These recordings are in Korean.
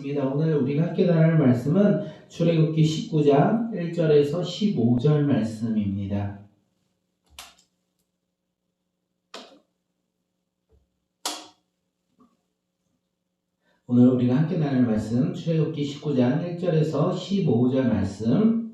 오늘 우리가 함께 나눌 말씀은 출애굽기 19장 1절에서 15절 말씀입니다. 오늘 우리가 함께 나눌 말씀 출애굽기 19장 1절에서 15절 말씀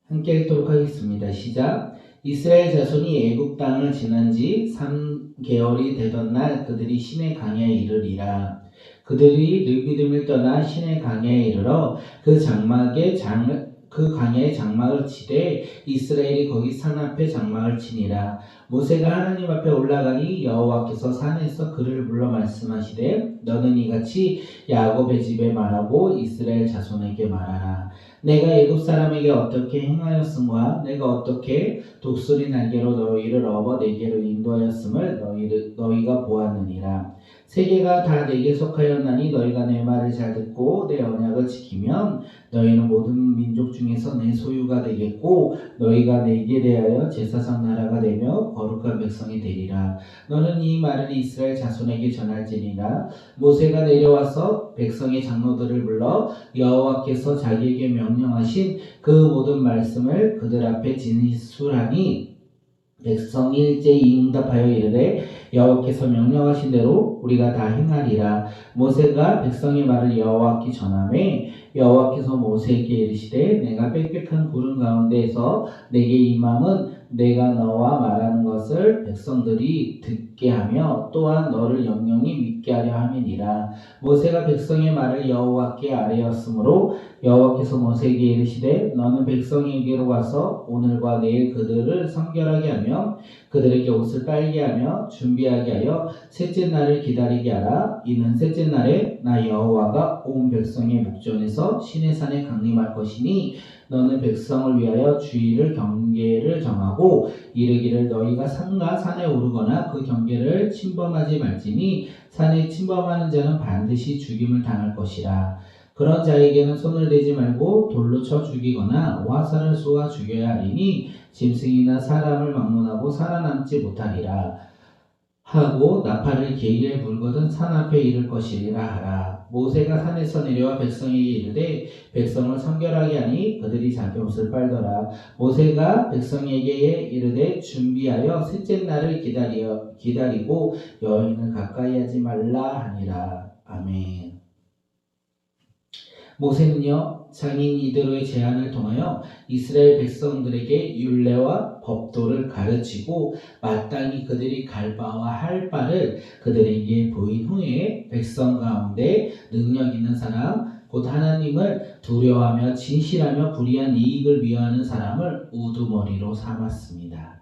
함께 읽도록 하겠습니다. 시작. 이스라엘 자손이 애굽 땅을 지난 지 3개월이 되던 날 그들이 시내 강야에 이르리라. 그들이 르비딤을 떠나 시내 강야에 이르러 그 강야에 장막을 치되 이스라엘이 거기 산 앞에 장막을 치니라. 모세가 하나님 앞에 올라가니 여호와께서 산에서 그를 불러 말씀하시되 너는 이같이 야곱의 집에 말하고 이스라엘 자손에게 말하라. 내가 애굽 사람에게 어떻게 행하였음과 내가 어떻게 독수리 날개로 너희를 업어 내게로 인도하였음을 너희가 보았느니라. 세계가 다 내게 속하였나니 너희가 내 말을 잘 듣고 내 언약을 지키면 너희는 모든 민족 중에서 내 소유가 되겠고 너희가 내게 대하여 제사장 나라가 되며 거룩한 백성이 되리라. 너는 이 말을 이스라엘 자손에게 전할지니라. 모세가 내려와서 백성의 장로들을 불러 여호와께서 자기에게 명령하신 그 모든 말씀을 그들 앞에 진술하니 백성이 일제히 응답하여 이르되 여호와께서 명령하신 대로 우리가 다 행하리라. 모세가 백성의 말을 여호와께 전하매 여호와께서 모세에게 이르시되 내가 빽빽한 구름 가운데에서 내게 임함은 내가 너와 말하는 것을 백성들이 듣게 하며 또한 너를 영영히 믿게 하려 함이니라. 모세가 백성의 말을 여호와께 아뢰었으므로 여호와께서 모세에게 이르시되 너는 백성에게로 가서 오늘과 내일 그들을 성결하게 하며 그들에게 옷을 빨게 하며 준비하게 하여 셋째 날을 기다리게 하라. 이는 셋째 날에 나 여호와가 온 백성의 목전에서 시내산에 강림할 것이니 너는 백성을 위하여 주일을 경계를 정하고 이르기를 너희가 산과 산에 오르거나 그 경계를 침범하지 말지니 산에 침범하는 자는 반드시 죽임을 당할 것이라. 그런 자에게는 손을 대지 말고 돌로 쳐 죽이거나 화살을 쏘아 죽여야 하리니 짐승이나 사람을 막론하고 살아남지 못하리라 하고 나팔을 길게 불거든 산 앞에 이를 것이리라 하라. 모세가 산에서 내려와 백성에게 이르되 백성을 성결하게 하니 그들이 자기 옷을 빨더라. 모세가 백성에게 이르되 준비하여 셋째 날을 기다리고 여인을 가까이 하지 말라 하니라. 아멘. 모세는요 장인 이드로의 제안을 통하여 이스라엘 백성들에게 율례와 법도를 가르치고 마땅히 그들이 갈 바와 할 바를 그들에게 보인 후에 백성 가운데 능력 있는 사람 곧 하나님을 두려워하며 진실하며 불의한 이익을 미워하는 사람을 우두머리로 삼았습니다.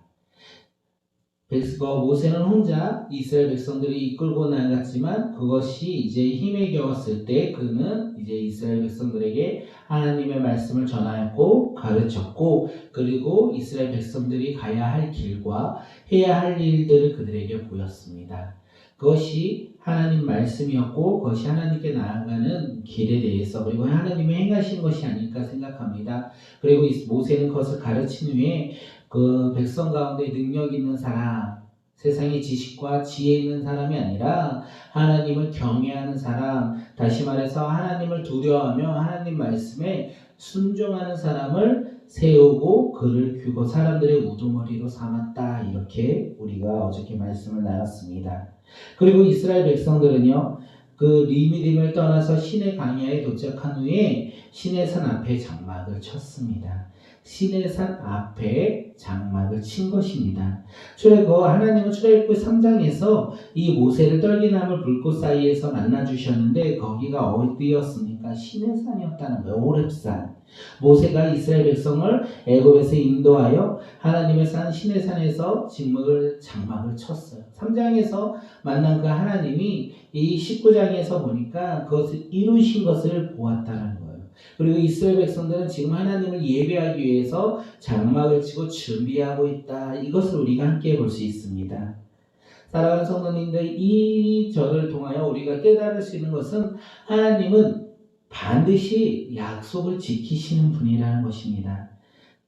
모세는 혼자 이스라엘 백성들이 이끌고 나갔지만 그것이 이제 힘에 겨웠을 때 그는 이제 이스라엘 백성들에게 하나님의 말씀을 전하였고 가르쳤고 그리고 이스라엘 백성들이 가야 할 길과 해야 할 일들을 그들에게 보였습니다. 그것이 하나님 말씀이었고 그것이 하나님께 나아가는 길에 대해서 그리고 하나님이 행하신 것이 아닐까 생각합니다. 그리고 모세는 그것을 가르친 후에 그 백성 가운데 능력 있는 사람, 세상의 지식과 지혜 있는 사람이 아니라 하나님을 경외하는 사람, 다시 말해서 하나님을 두려워하며 하나님 말씀에 순종하는 사람을 세우고 그를 규고 사람들의 우두머리로 삼았다. 이렇게 우리가 어저께 말씀을 나눴습니다. 그리고 이스라엘 백성들은요, 그 리미딤을 떠나서 시내 강야에 도착한 후에 시내산 앞에 장막을 쳤습니다. 시내산 앞에 장막을 친 것입니다. 하나님은 출애굽기 3장에서 이 모세를 떨기나무 불꽃 사이에서 만나 주셨는데 거기가 어디였습니까? 시내산이었다는 거예요. 오렙산. 모세가 이스라엘 백성을 애굽에서 인도하여 하나님의 산 시내산에서 장막을 쳤어요. 3장에서 만난 그 하나님이 이 19장에서 보니까 그것을 이루신 것을 보았다는 거예요. 그리고 이스라엘 백성들은 지금 하나님을 예배하기 위해서 장막을 치고 준비하고 있다. 이것을 우리가 함께 볼 수 있습니다. 사랑하는 성도님들, 이 절을 통하여 우리가 깨달을 수 있는 것은 하나님은 반드시 약속을 지키시는 분이라는 것입니다.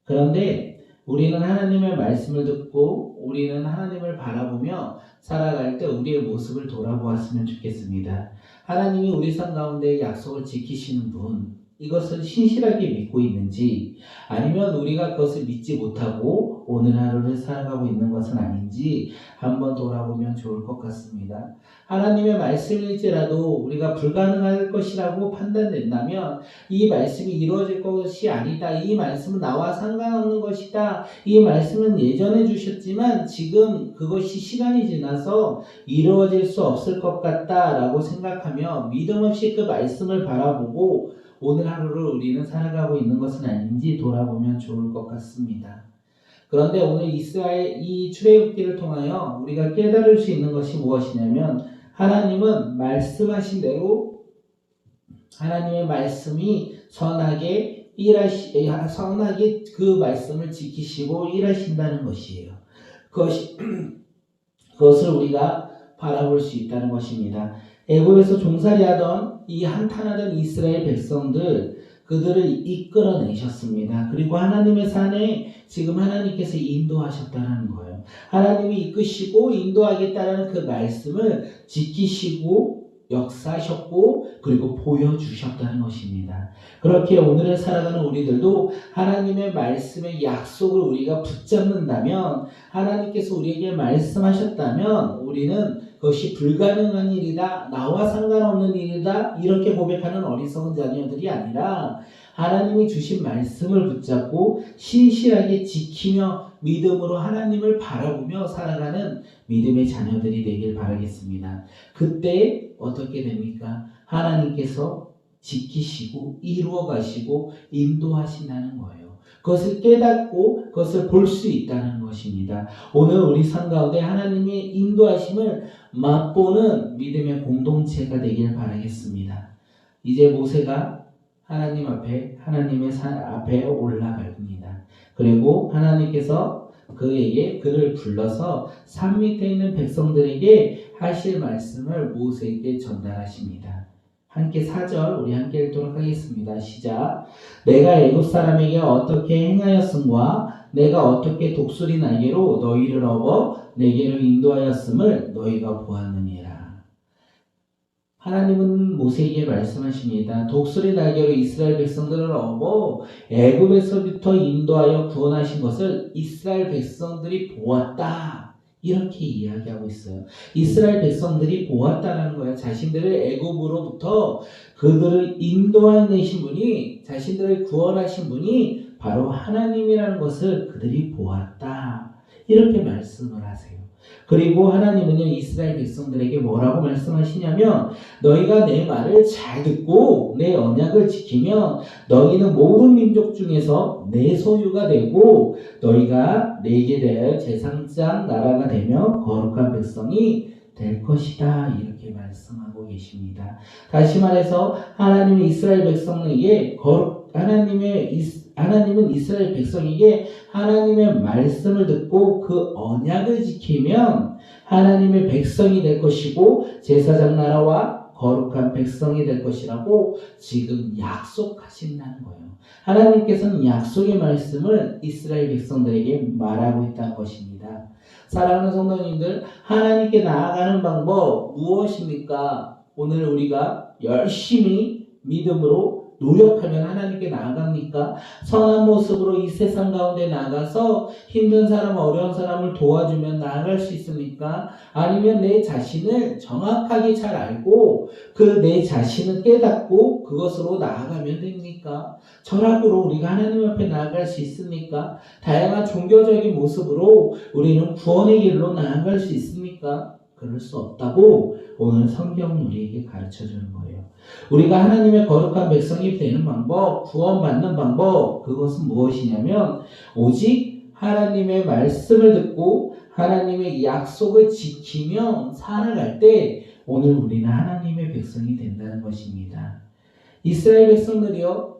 그런데 우리는 하나님의 말씀을 듣고 우리는 하나님을 바라보며 살아갈 때 우리의 모습을 돌아보았으면 좋겠습니다. 하나님이 우리 삶 가운데 약속을 지키시는 분, 이것을 신실하게 믿고 있는지, 아니면 우리가 그것을 믿지 못하고 오늘 하루를 살아가고 있는 것은 아닌지 한번 돌아보면 좋을 것 같습니다. 하나님의 말씀일지라도 우리가 불가능할 것이라고 판단된다면, 이 말씀이 이루어질 것이 아니다, 이 말씀은 나와 상관없는 것이다, 이 말씀은 예전에 주셨지만 지금 그것이 시간이 지나서 이루어질 수 없을 것 같다라고 생각하며 믿음 없이 그 말씀을 바라보고 오늘 하루를 우리는 살아가고 있는 것은 아닌지 돌아보면 좋을 것 같습니다. 그런데 오늘 이스라엘 이 출애굽기를 통하여 우리가 깨달을 수 있는 것이 무엇이냐면, 하나님은 말씀하신 대로 하나님의 말씀이 선하게 그 말씀을 지키시고 일하신다는 것이에요. 그것을 우리가 바라볼 수 있다는 것입니다. 애굽에서 종살이하던 이 한탄하던 이스라엘 백성들, 그들을 이끌어내셨습니다. 그리고 하나님의 산에 지금 하나님께서 인도하셨다는 거예요. 하나님이 이끄시고 인도하겠다는 그 말씀을 지키시고 역사하셨고 그리고 보여주셨다는 것입니다. 그렇게 오늘을 살아가는 우리들도 하나님의 말씀의 약속을 우리가 붙잡는다면, 하나님께서 우리에게 말씀하셨다면 우리는 그것이 불가능한 일이다, 나와 상관없는 일이다, 이렇게 고백하는 어리석은 자녀들이 아니라 하나님이 주신 말씀을 붙잡고 신실하게 지키며 믿음으로 하나님을 바라보며 살아가는 믿음의 자녀들이 되길 바라겠습니다. 그때 어떻게 됩니까? 하나님께서 지키시고 이루어 가시고 인도하신다는 거예요. 그것을 깨닫고 그것을 볼 수 있다는 것입니다. 오늘 우리 삶 가운데 하나님의 인도하심을 맛보는 믿음의 공동체가 되길 바라겠습니다. 이제 모세가 하나님 앞에, 하나님의 산 앞에 올라갑니다. 그리고 하나님께서 그를 불러서 산 밑에 있는 백성들에게 하실 말씀을 모세에게 전달하십니다. 함께 4절 우리 함께 읽도록 하겠습니다. 시작. 내가 애굽 사람에게 어떻게 행하였음과 내가 어떻게 독수리 날개로 너희를 업어 내게로 인도하였음을 너희가 보았느니라. 하나님은 모세에게 말씀하십니다. 독수리 날개로 이스라엘 백성들을 업어 애굽에서부터 인도하여 구원하신 것을 이스라엘 백성들이 보았다. 이렇게 이야기하고 있어요. 이스라엘 백성들이 보았다는 거예요. 자신들을 애굽으로부터 그들을 인도하신 분이, 자신들을 구원하신 분이 바로 하나님이라는 것을 그들이 보았다. 이렇게 말씀을 하세요. 그리고 하나님은요, 이스라엘 백성들에게 뭐라고 말씀하시냐면, 너희가 내 말을 잘 듣고 내 언약을 지키면 너희는 모든 민족 중에서 내 소유가 되고 너희가 내게 대하여 제사장 나라가 되며 거룩한 백성이 될 것이다. 이렇게 말씀하고 계십니다. 다시 말해서 하나님은 이스라엘 백성에게 하나님은 이스라엘 백성에게 하나님의 말씀을 듣고 그 언약을 지키면 하나님의 백성이 될 것이고 제사장 나라와 거룩한 백성이 될 것이라고 지금 약속하신다는 거예요. 하나님께서는 약속의 말씀을 이스라엘 백성들에게 말하고 있다는 것입니다. 사랑하는 성도님들, 하나님께 나아가는 방법 무엇입니까? 오늘 우리가 열심히 믿음으로 노력하면 하나님께 나아갑니까? 선한 모습으로 이 세상 가운데 나가서 힘든 사람, 어려운 사람을 도와주면 나아갈 수 있습니까? 아니면 내 자신을 정확하게 잘 알고 그 내 자신을 깨닫고 그것으로 나아가면 됩니까? 철학으로 우리가 하나님 앞에 나아갈 수 있습니까? 다양한 종교적인 모습으로 우리는 구원의 길로 나아갈 수 있습니까? 그럴 수 없다고 오늘 성경은 우리에게 가르쳐주는 거예요. 우리가 하나님의 거룩한 백성이 되는 방법, 구원받는 방법, 그것은 무엇이냐면 오직 하나님의 말씀을 듣고 하나님의 약속을 지키며 살아갈 때 오늘 우리는 하나님의 백성이 된다는 것입니다. 이스라엘 백성들이요,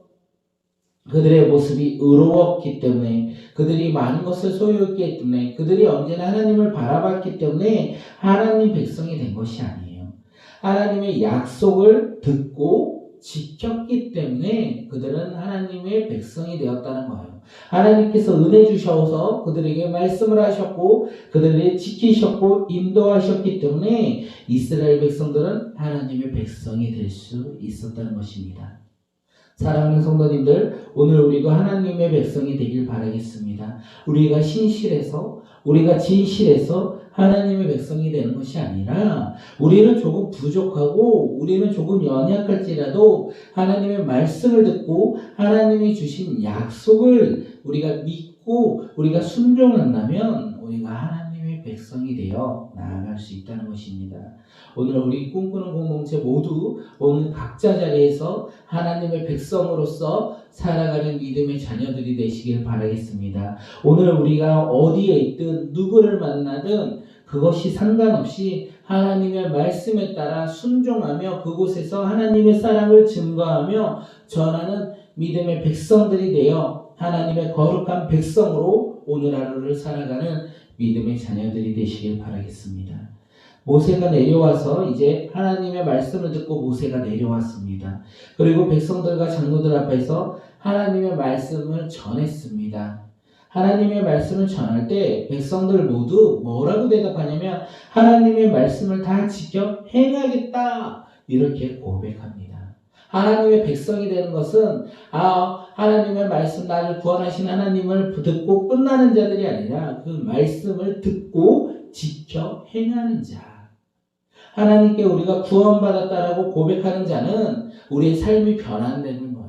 그들의 모습이 의로웠기 때문에, 그들이 많은 것을 소유했기 때문에, 그들이 언제나 하나님을 바라봤기 때문에 하나님 백성이 된 것이 아니에요. 하나님의 약속을 듣고 지켰기 때문에 그들은 하나님의 백성이 되었다는 거예요. 하나님께서 은혜 주셔서 그들에게 말씀을 하셨고 그들을 지키셨고 인도하셨기 때문에 이스라엘 백성들은 하나님의 백성이 될 수 있었다는 것입니다. 사랑하는 성도님들, 오늘 우리도 하나님의 백성이 되길 바라겠습니다. 우리가 신실해서, 우리가 진실해서 하나님의 백성이 되는 것이 아니라 우리는 조금 부족하고 우리는 조금 연약할지라도 하나님의 말씀을 듣고 하나님이 주신 약속을 우리가 믿고 우리가 순종한다면 우리가 하나님의 백성이 되어 나아갈 수 있다는 것입니다. 오늘 우리 꿈꾸는 공동체 모두 오늘 각자 자리에서 하나님의 백성으로서 살아가는 믿음의 자녀들이 되시길 바라겠습니다. 오늘 우리가 어디에 있든 누구를 만나든 그것이 상관없이 하나님의 말씀에 따라 순종하며 그곳에서 하나님의 사랑을 증거하며 전하는 믿음의 백성들이 되어 하나님의 거룩한 백성으로 오늘 하루를 살아가는 믿음의 자녀들이 되시길 바라겠습니다. 모세가 내려와서 이제 하나님의 말씀을 듣고 모세가 내려왔습니다. 그리고 백성들과 장로들 앞에서 하나님의 말씀을 전했습니다. 하나님의 말씀을 전할 때 백성들 모두 뭐라고 대답하냐면 하나님의 말씀을 다 지켜 행하겠다 이렇게 고백합니다. 하나님의 백성이 되는 것은 하나님의 말씀 나를 구원하신 하나님을 듣고 끝나는 자들이 아니라 그 말씀을 듣고 지켜 행하는 자. 하나님께 우리가 구원받았다라고 고백하는 자는 우리의 삶이 변화되는 거예요.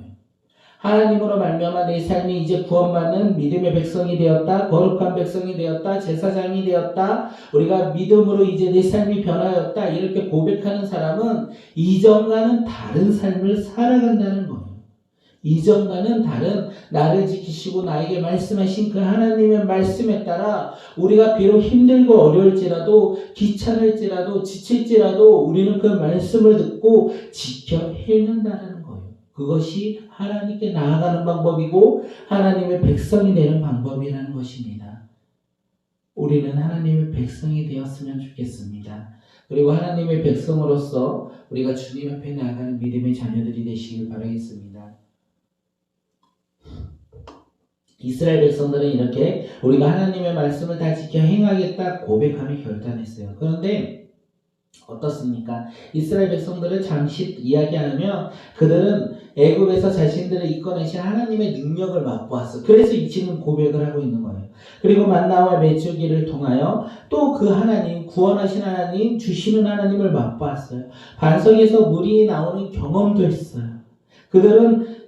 하나님으로 말미암아 내 삶이 이제 구원받는 믿음의 백성이 되었다. 거룩한 백성이 되었다. 제사장이 되었다. 우리가 믿음으로 이제 내 삶이 변화였다. 이렇게 고백하는 사람은 이전과는 다른 삶을 살아간다는 거예요. 이전과는 다른 나를 지키시고 나에게 말씀하신 그 하나님의 말씀에 따라 우리가 비록 힘들고 어려울지라도 귀찮을지라도 지칠지라도 우리는 그 말씀을 듣고 지켜 행한다는 거예요. 그것이 하나님께 나아가는 방법이고 하나님의 백성이 되는 방법이라는 것입니다. 우리는 하나님의 백성이 되었으면 좋겠습니다. 그리고 하나님의 백성으로서 우리가 주님 앞에 나아가는 믿음의 자녀들이 되시길 바라겠습니다. 이스라엘 백성들은 이렇게 우리가 하나님의 말씀을 다 지켜 행하겠다 고백하며 결단했어요. 그런데 어떻습니까? 이스라엘 백성들을 잠시 이야기하면 그들은 애굽에서 자신들을 이끌어내신 하나님의 능력을 맛보았어. 그래서 지금 고백을 하고 있는 거예요. 그리고 만나와 메추기를 통하여 또 그 하나님, 구원하신 하나님, 주시는 하나님을 맛보았어요. 반석에서 물이 나오는 경험도 했어요. 그들은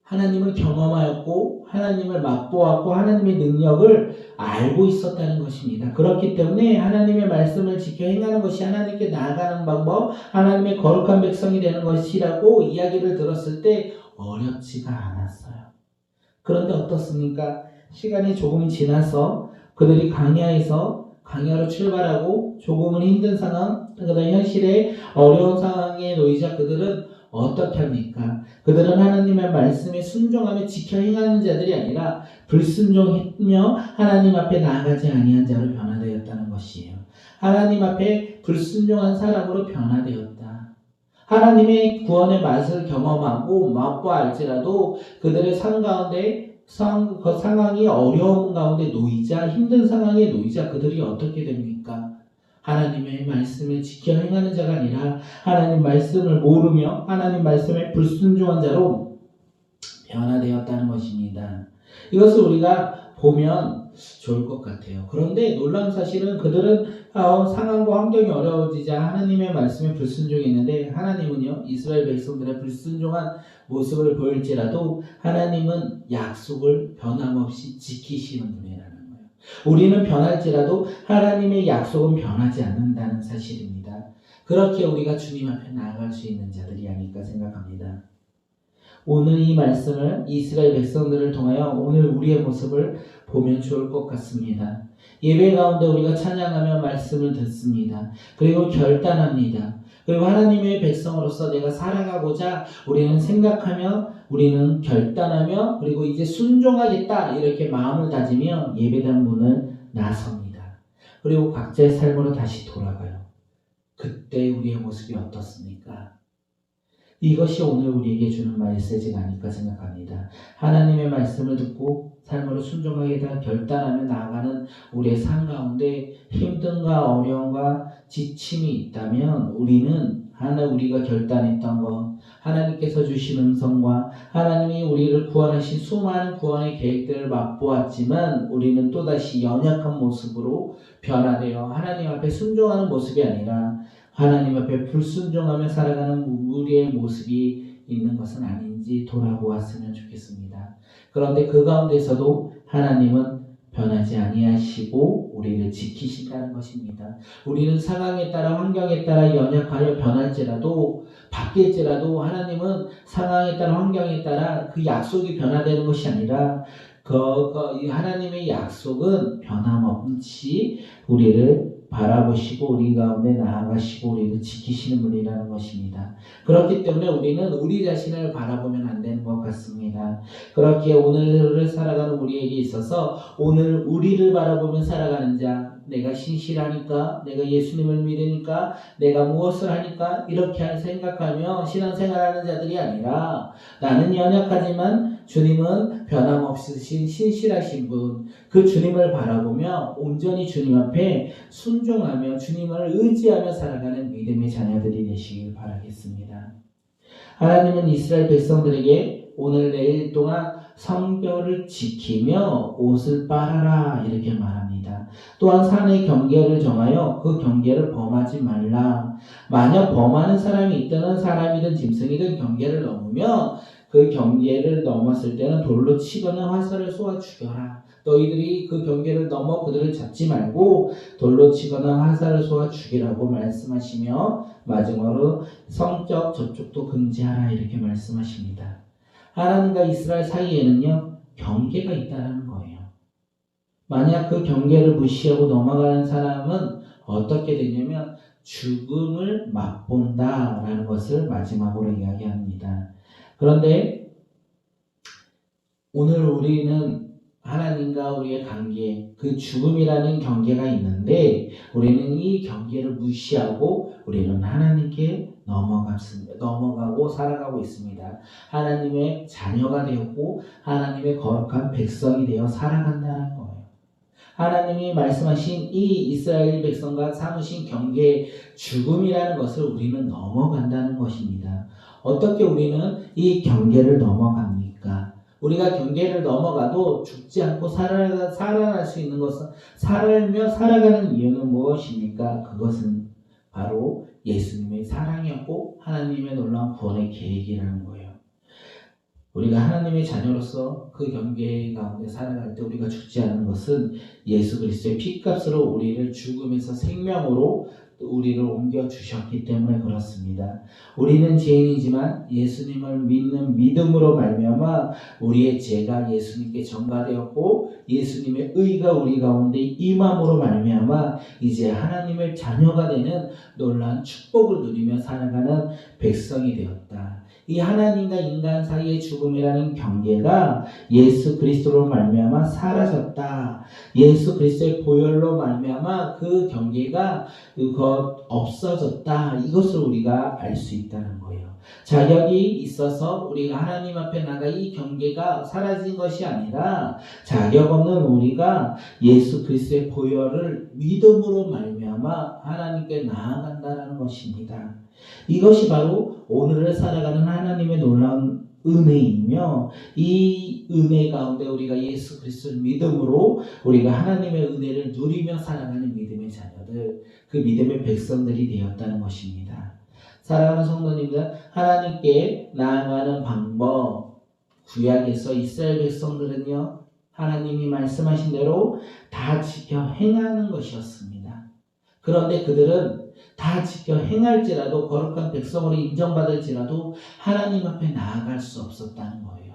하나님을 경험하였고 하나님을 맛보았고 하나님의 능력을 알고 있었다는 것입니다. 그렇기 때문에 하나님의 말씀을 지켜 행하는 것이 하나님께 나아가는 방법, 하나님의 거룩한 백성이 되는 것이라고 이야기를 들었을 때 어렵지가 않았어요. 그런데 어떻습니까? 시간이 조금 지나서 그들이 광야로 출발하고 조금은 힘든 상황, 그다음 현실의 어려운 상황에 놓이자 그들은 어떻게 합니까? 그들은 하나님의 말씀에 순종하며 지켜 행하는 자들이 아니라 불순종하며 하나님 앞에 나아가지 아니한 자로 변화되었다는 것이에요. 하나님 앞에 불순종한 사람으로 변화되었다. 하나님의 구원의 맛을 경험하고 맛보알지라도 그들의 삶 가운데 그 상황이 어려운 가운데 놓이자 힘든 상황에 놓이자 그들이 어떻게 됩니까? 하나님의 말씀을 지켜 행하는 자가 아니라 하나님 말씀을 모르며 하나님 말씀에 불순종한 자로 변화되었다는 것입니다. 이것을 우리가 보면 좋을 것 같아요. 그런데 놀라운 사실은 그들은 상황과 환경이 어려워지자 하나님의 말씀에 불순종했는데 하나님은요, 이스라엘 백성들의 불순종한 모습을 보일지라도 하나님은 약속을 변함없이 지키시는 분이라는 거예요. 우리는 변할지라도 하나님의 약속은 변하지 않는다는 사실입니다. 그렇게 우리가 주님 앞에 나아갈 수 있는 자들이 아닐까 생각합니다. 오늘 이 말씀을 이스라엘 백성들을 통하여 오늘 우리의 모습을 보면 좋을 것 같습니다. 예배 가운데 우리가 찬양하며 말씀을 듣습니다. 그리고 결단합니다. 그리고 하나님의 백성으로서 내가 살아가고자 우리는 생각하며 우리는 결단하며 그리고 이제 순종하겠다 이렇게 마음을 다지며 예배당 문을 나섭니다. 그리고 각자의 삶으로 다시 돌아가요. 그때 우리의 모습이 어떻습니까? 이것이 오늘 우리에게 주는 메시지가 아닐까 생각합니다. 하나님의 말씀을 듣고 삶으로 순종하게 다 결단하며 나아가는 우리의 삶 가운데 힘듦과 어려움과 지침이 있다면 우리는 우리가 결단했던 것, 하나님께서 주신 음성과 하나님이 우리를 구원하신 수많은 구원의 계획들을 맛보았지만 우리는 또다시 연약한 모습으로 변화되어 하나님 앞에 순종하는 모습이 아니라 하나님 앞에 불순종하며 살아가는 우리의 모습이 있는 것은 아닌지 돌아보았으면 좋겠습니다. 그런데 그 가운데서도 하나님은 변하지 아니하시고 우리를 지키신다는 것입니다. 우리는 상황에 따라 환경에 따라 연약하여 변할지라도 바뀔지라도 하나님은 상황에 따라 환경에 따라 그 약속이 변화되는 것이 아니라 하나님의 약속은 변함없이 우리를 바라보시고 우리 가운데 나아가시고 우리를 지키시는 분이라는 것입니다. 그렇기 때문에 우리는 우리 자신을 바라보면 안 되는 것 같습니다. 그렇기에 오늘을 살아가는 우리에게 있어서 오늘 우리를 바라보며 살아가는 자, 내가 신실하니까, 내가 예수님을 믿으니까, 내가 무엇을 하니까 이렇게 생각하며 신앙생활하는 자들이 아니라 나는 연약하지만 주님은 변함없으신 신실하신 분, 그 주님을 바라보며 온전히 주님 앞에 순종하며 주님을 의지하며 살아가는 믿음의 자녀들이 되시길 바라겠습니다. 하나님은 이스라엘 백성들에게 오늘 내일 동안 성결을 지키며 옷을 빨아라 이렇게 말합니다. 또한 산의 경계를 정하여 그 경계를 범하지 말라. 만약 범하는 사람이 있든 사람이든 짐승이든 경계를 넘으며 그 경계를 넘었을 때는 돌로 치거나 화살을 쏘아 죽여라. 너희들이 그 경계를 넘어 그들을 잡지 말고 돌로 치거나 화살을 쏘아 죽이라고 말씀하시며 마지막으로 성적 접촉도 금지하라 이렇게 말씀하십니다. 하나님과 이스라엘 사이에는요 경계가 있다는 거예요. 만약 그 경계를 무시하고 넘어가는 사람은 어떻게 되냐면 죽음을 맛본다라는 것을 마지막으로 이야기합니다. 그런데 오늘 우리는 하나님과 우리의 관계, 그 죽음이라는 경계가 있는데 우리는 이 경계를 무시하고 우리는 하나님께 넘어가고 살아가고 있습니다. 하나님의 자녀가 되었고 하나님의 거룩한 백성이 되어 살아간다는 거예요. 하나님이 말씀하신 이 이스라엘 백성과 삼으신 경계, 죽음이라는 것을 우리는 넘어간다는 것입니다. 어떻게 우리는 이 경계를 넘어갑니까? 우리가 경계를 넘어가도 죽지 않고 살아날 수 있는 것은 살며 살아가는 이유는 무엇입니까? 그것은 바로 예수님의 사랑이었고 하나님의 놀라운 구원의 계획이라는 거예요. 우리가 하나님의 자녀로서 그 경계 가운데 살아갈 때 우리가 죽지 않는 것은 예수 그리스도의 피값으로 우리를 죽음에서 생명으로 우리를 옮겨주셨기 때문에 그렇습니다. 우리는 죄인이지만 예수님을 믿는 믿음으로 말미암아 우리의 죄가 예수님께 전가되었고 예수님의 의가 우리 가운데 임함으로 말미암아 이제 하나님의 자녀가 되는 놀라운 축복을 누리며 살아가는 백성이 되었다. 이 하나님과 인간 사이의 죽음이라는 경계가 예수 그리스도로 말미암아 사라졌다. 예수 그리스도의 보혈로 말미암아 그 경계가 없어졌다. 이것을 우리가 알 수 있다는 거예요. 자격이 있어서 우리가 하나님 앞에 나가 이 경계가 사라진 것이 아니라 자격 없는 우리가 예수 그리스도의 보혈을 믿음으로 말미암아 하나님께 나아간다는 것입니다. 이것이 바로 오늘을 살아가는 하나님의 놀라운 은혜이며 이 은혜 가운데 우리가 예수 그리스도를 믿음으로 우리가 하나님의 은혜를 누리며 살아가는 믿음의 자녀들, 그 믿음의 백성들이 되었다는 것입니다. 사랑하는 성도님들, 하나님께 나아가는 방법, 구약에서 이스라엘 백성들은요 하나님이 말씀하신 대로 다 지켜 행하는 것이었습니다. 그런데 그들은 다 지켜 행할지라도 거룩한 백성으로 인정받을지라도 하나님 앞에 나아갈 수 없었다는 거예요.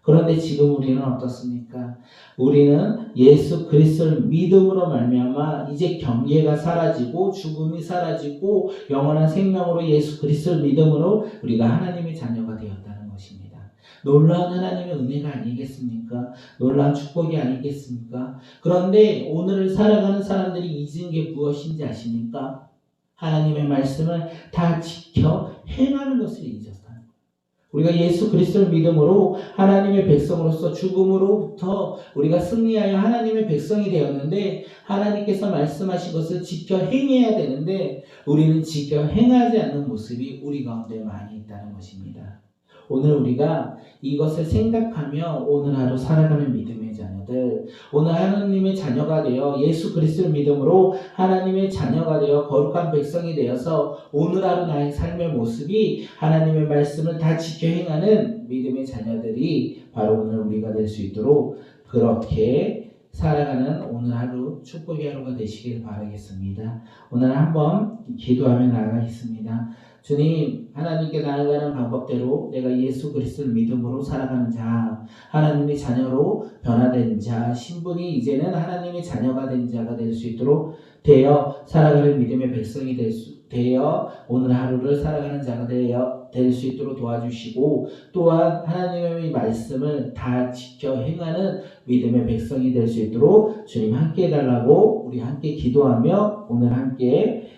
그런데 지금 우리는 어떻습니까? 우리는 예수 그리스도를 믿음으로 말미암아 이제 경계가 사라지고 죽음이 사라지고 영원한 생명으로 예수 그리스도를 믿음으로 우리가 하나님의 자녀가 되었다는 것입니다. 놀라운 하나님의 은혜가 아니겠습니까? 놀라운 축복이 아니겠습니까? 그런데 오늘을 살아가는 사람들이 잊은 게 무엇인지 아십니까? 하나님의 말씀을 다 지켜 행하는 것을 잊었다는 우리가 예수 그리스도를 믿음으로 하나님의 백성으로서 죽음으로부터 우리가 승리하여 하나님의 백성이 되었는데 하나님께서 말씀하신 것을 지켜 행해야 되는데 우리는 지켜 행하지 않는 모습이 우리 가운데 많이 있다는 것입니다. 오늘 우리가 이것을 생각하며 오늘 하루 살아가는 믿음의 자녀들, 오늘 하나님의 자녀가 되어 예수 그리스도를 믿음으로 하나님의 자녀가 되어 거룩한 백성이 되어서 오늘 하루 나의 삶의 모습이 하나님의 말씀을 다 지켜 행하는 믿음의 자녀들이 바로 오늘 우리가 될 수 있도록 그렇게 살아가는 오늘 하루 축복의 하루가 되시길 바라겠습니다. 오늘 한번 기도하며 나아가겠습니다. 주님, 하나님께 나아가는 방법대로 내가 예수 그리스도를 믿음으로 살아가는 자, 하나님의 자녀로 변화된 자, 신분이 이제는 하나님의 자녀가 된 자가 될 수 있도록 되어 살아가는 믿음의 백성이 되어 오늘 하루를 살아가는 자가 될 수 있도록 도와주시고 또한 하나님의 말씀을 다 지켜 행하는 믿음의 백성이 될 수 있도록 주님 함께 해달라고 우리 함께 기도하며 오늘 함께